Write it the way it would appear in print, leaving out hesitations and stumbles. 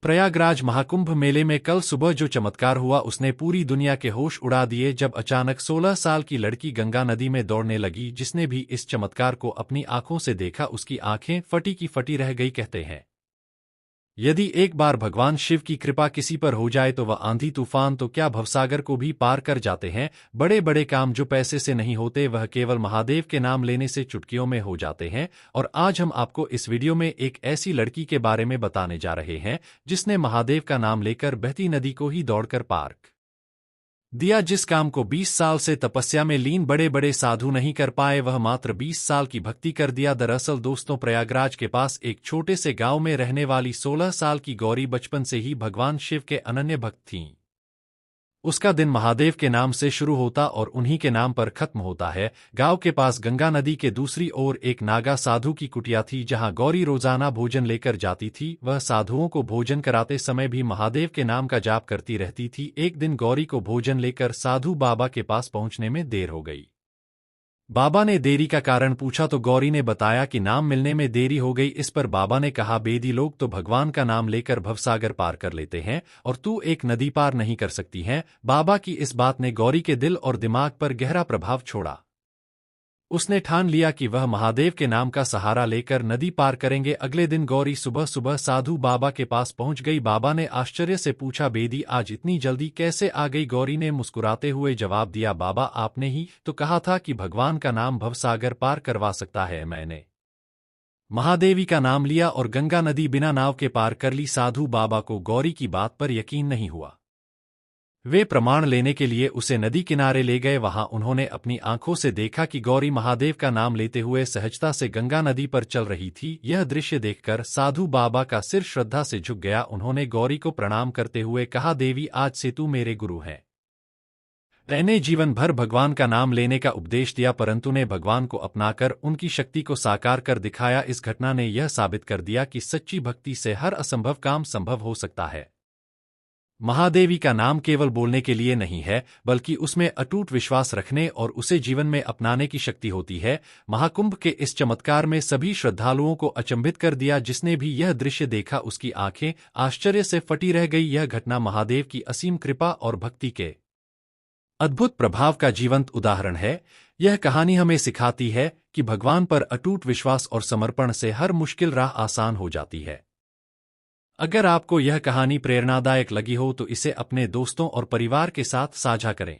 प्रयागराज महाकुंभ मेले में कल सुबह जो चमत्कार हुआ उसने पूरी दुनिया के होश उड़ा दिए जब अचानक 16 साल की लड़की गंगा नदी में दौड़ने लगी। जिसने भी इस चमत्कार को अपनी आंखों से देखा उसकी आंखें फटी की फटी रह गई। कहते हैं यदि एक बार भगवान शिव की कृपा किसी पर हो जाए तो वह आंधी तूफान तो क्या भवसागर को भी पार कर जाते हैं। बड़े बड़े काम जो पैसे से नहीं होते वह केवल महादेव के नाम लेने से चुटकियों में हो जाते हैं। और आज हम आपको इस वीडियो में एक ऐसी लड़की के बारे में बताने जा रहे हैं जिसने महादेव का नाम लेकर बहती नदी को ही दौड़कर पार दिया। जिस काम को 20 साल से तपस्या में लीन बड़े बड़े साधु नहीं कर पाए वह मात्र 20 साल की भक्ति कर दिया। दरअसल दोस्तों, प्रयागराज के पास एक छोटे से गांव में रहने वाली 16 साल की गौरी बचपन से ही भगवान शिव के अनन्य भक्त थीं। उसका दिन महादेव के नाम से शुरू होता और उन्हीं के नाम पर खत्म होता है। गांव के पास गंगा नदी के दूसरी ओर एक नागा साधु की कुटिया थी जहां गौरी रोजाना भोजन लेकर जाती थी। वह साधुओं को भोजन कराते समय भी महादेव के नाम का जाप करती रहती थी। एक दिन गौरी को भोजन लेकर साधु बाबा के पास पहुंचने में देर हो गई। बाबा ने देरी का कारण पूछा तो गौरी ने बताया कि नाम मिलने में देरी हो गई। इस पर बाबा ने कहा, बेदी लोग तो भगवान का नाम लेकर भवसागर पार कर लेते हैं और तू एक नदी पार नहीं कर सकती है। बाबा की इस बात ने गौरी के दिल और दिमाग पर गहरा प्रभाव छोड़ा। उसने ठान लिया कि वह महादेव के नाम का सहारा लेकर नदी पार करेंगे। अगले दिन गौरी सुबह सुबह साधु बाबा के पास पहुंच गई। बाबा ने आश्चर्य से पूछा, बेदी आज इतनी जल्दी कैसे आ गई? गौरी ने मुस्कुराते हुए जवाब दिया, बाबा आपने ही तो कहा था कि भगवान का नाम भवसागर पार करवा सकता है। मैंने महादेवी का नाम लिया और गंगा नदी बिना नाव के पार कर ली। साधु बाबा को गौरी की बात पर यकीन नहीं हुआ। वे प्रमाण लेने के लिए उसे नदी किनारे ले गए। वहां उन्होंने अपनी आंखों से देखा कि गौरी महादेव का नाम लेते हुए सहजता से गंगा नदी पर चल रही थी। यह दृश्य देखकर साधु बाबा का सिर श्रद्धा से झुक गया। उन्होंने गौरी को प्रणाम करते हुए कहा, देवी आज से तू मेरे गुरु है। मैंने जीवन भर भगवान का नाम लेने का उपदेश दिया परंतु ने भगवान को अपनाकर उनकी शक्ति को साकार कर दिखाया। इस घटना ने यह साबित कर दिया कि सच्ची भक्ति से हर असंभव काम संभव हो सकता है। महादेवी का नाम केवल बोलने के लिए नहीं है बल्कि उसमें अटूट विश्वास रखने और उसे जीवन में अपनाने की शक्ति होती है। महाकुंभ के इस चमत्कार में सभी श्रद्धालुओं को अचंभित कर दिया। जिसने भी यह दृश्य देखा उसकी आंखें आश्चर्य से फटी रह गई। यह घटना महादेव की असीम कृपा और भक्ति के अद्भुत प्रभाव का जीवंत उदाहरण है। यह कहानी हमें सिखाती है कि भगवान पर अटूट विश्वास और समर्पण से हर मुश्किल राह आसान हो जाती है। अगर आपको यह कहानी प्रेरणादायक लगी हो तो इसे अपने दोस्तों और परिवार के साथ साझा करें।